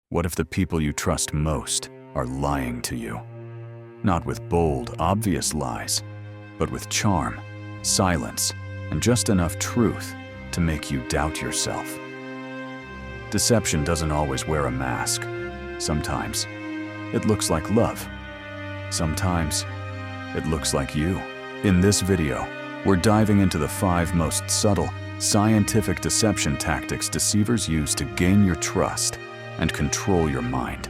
What if the people you trust most are lying to you? Not with bold, obvious lies, but with charm, silence, and just enough truth to make you doubt yourself. Deception doesn't always wear a mask. Sometimes it looks like love. Sometimes it looks like you. In this video, we're diving into the 5 most subtle, scientific deception tactics deceivers use to gain your trust and control your mind.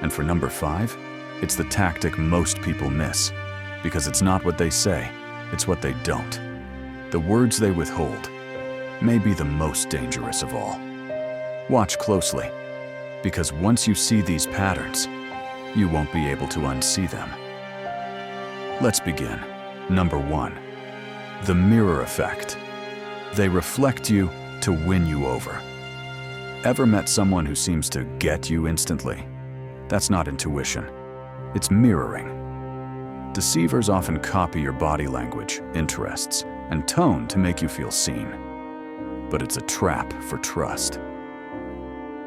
And for number 5, it's the tactic most people miss, because it's not what they say, it's what they don't. The words they withhold may be the most dangerous of all. Watch closely, because once you see these patterns, you won't be able to unsee them. Let's begin. Number 1, the mirror effect. They reflect you to win you over. Ever met someone who seems to get you instantly? That's not intuition, it's mirroring. Deceivers often copy your body language, interests, and tone to make you feel seen. But it's a trap for trust.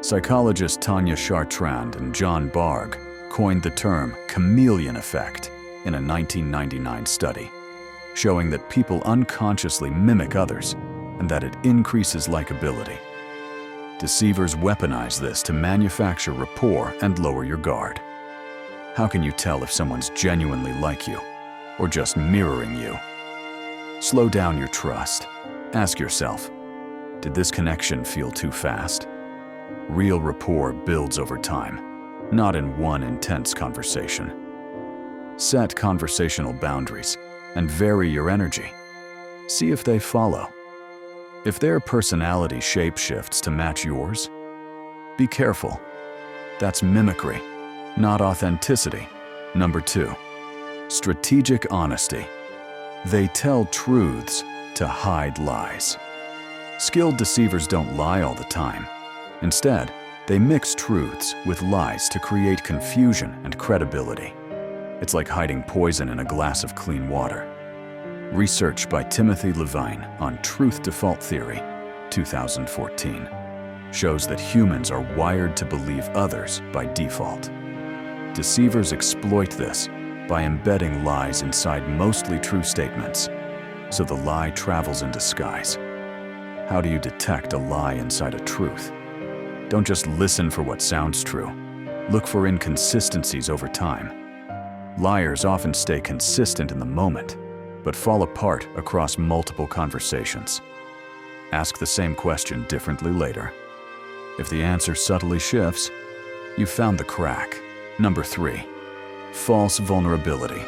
Psychologists Tanya Chartrand and John Bargh coined the term chameleon effect in a 1999 study, showing that people unconsciously mimic others and that it increases likability. Deceivers weaponize this to manufacture rapport and lower your guard. How can you tell if someone's genuinely like you or just mirroring you? Slow down your trust. Ask yourself, did this connection feel too fast? Real rapport builds over time, not in one intense conversation. Set conversational boundaries and vary your energy. See if they follow. If their personality shapeshifts to match yours, be careful. That's mimicry, not authenticity. Number 2, strategic honesty. They tell truths to hide lies. Skilled deceivers don't lie all the time. Instead, they mix truths with lies to create confusion and credibility. It's like hiding poison in a glass of clean water. Research by Timothy Levine on Truth Default Theory, 2014, shows that humans are wired to believe others by default. Deceivers exploit this by embedding lies inside mostly true statements, so the lie travels in disguise. How do you detect a lie inside a truth? Don't just listen for what sounds true. Look for inconsistencies over time. Liars often stay consistent in the moment, but fall apart across multiple conversations. Ask the same question differently later. If the answer subtly shifts, you've found the crack. Number 3, false vulnerability.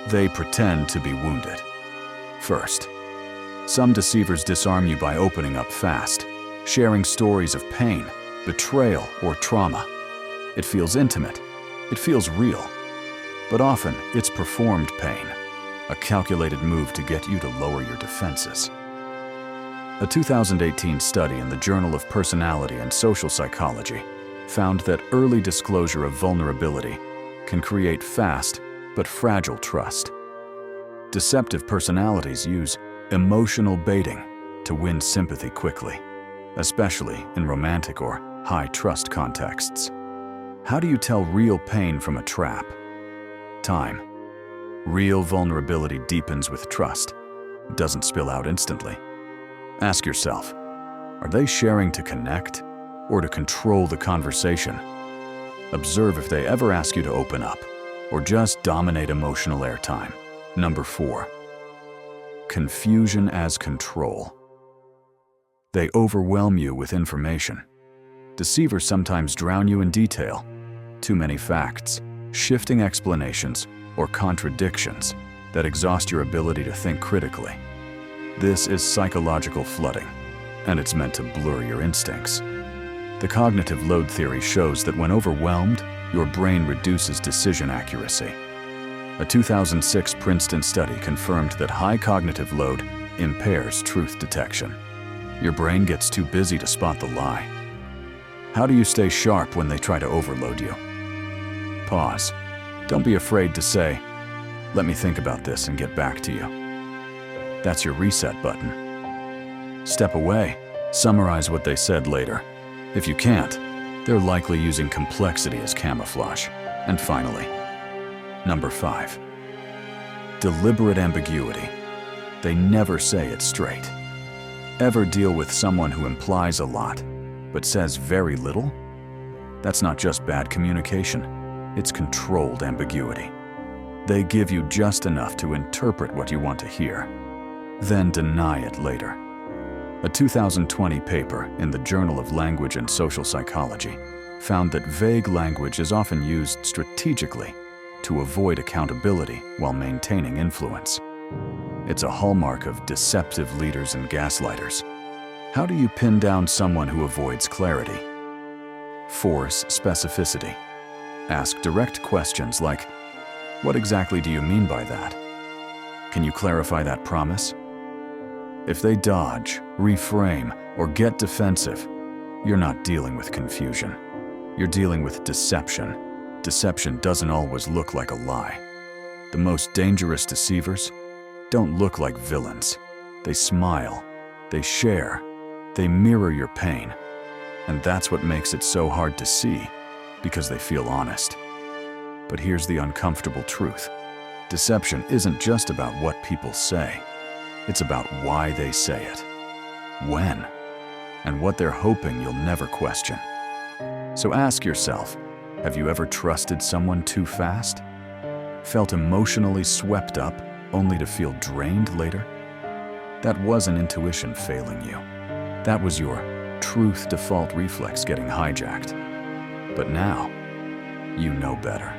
They pretend to be wounded. First, some deceivers disarm you by opening up fast, sharing stories of pain, betrayal, or trauma. It feels intimate. It feels real. But often, it's performed pain, a calculated move to get you to lower your defenses. A 2018 study in the Journal of Personality and Social Psychology found that early disclosure of vulnerability can create fast but fragile trust. Deceptive personalities use emotional baiting to win sympathy quickly, especially in romantic or high-trust contexts. How do you tell real pain from a trap? Time. Real vulnerability deepens with trust, doesn't spill out instantly. Ask yourself, are they sharing to connect or to control the conversation? Observe if they ever ask you to open up or just dominate emotional airtime. Number 4, confusion as control. They overwhelm you with information. Deceivers sometimes drown you in detail. Too many facts, shifting explanations, or contradictions that exhaust your ability to think critically. This is psychological flooding, and it's meant to blur your instincts. The cognitive load theory shows that when overwhelmed, your brain reduces decision accuracy. A 2006 Princeton study confirmed that high cognitive load impairs truth detection. Your brain gets too busy to spot the lie. How do you stay sharp when they try to overload you? Pause. Don't be afraid to say, "Let me think about this and get back to you." That's your reset button. Step away. Summarize what they said later. If you can't, They're likely using complexity as camouflage. And finally, number 5. Deliberate ambiguity. They never say it straight. Ever deal with someone who implies a lot, but says very little? That's not just bad communication, it's controlled ambiguity. They give you just enough to interpret what you want to hear, then deny it later. A 2020 paper in the Journal of Language and Social Psychology found that vague language is often used strategically to avoid accountability while maintaining influence. It's a hallmark of deceptive leaders and gaslighters. How do you pin down someone who avoids clarity? Force specificity. Ask direct questions like, "What exactly do you mean by that? Can you clarify that promise?" If they dodge, reframe, or get defensive, you're not dealing with confusion. You're dealing with deception. Deception doesn't always look like a lie. The most dangerous deceivers don't look like villains. They smile, they share, they mirror your pain. And that's what makes it so hard to see, because they feel honest. But here's the uncomfortable truth. Deception isn't just about what people say. It's about why they say it, when, and what they're hoping you'll never question. So ask yourself, have you ever trusted someone too fast? Felt emotionally swept up only to feel drained later? That wasn't intuition failing you. That was your truth default reflex getting hijacked. But now, you know better.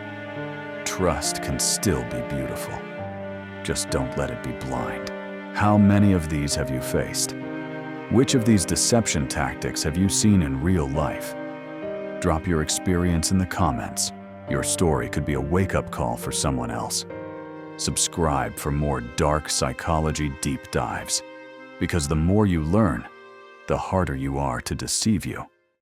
Trust can still be beautiful. Just don't let it be blind. How many of these have you faced? Which of these deception tactics have you seen in real life? Drop your experience in the comments. Your story could be a wake-up call for someone else. Subscribe for more dark psychology deep dives, because the more you learn, the harder you are to deceive you.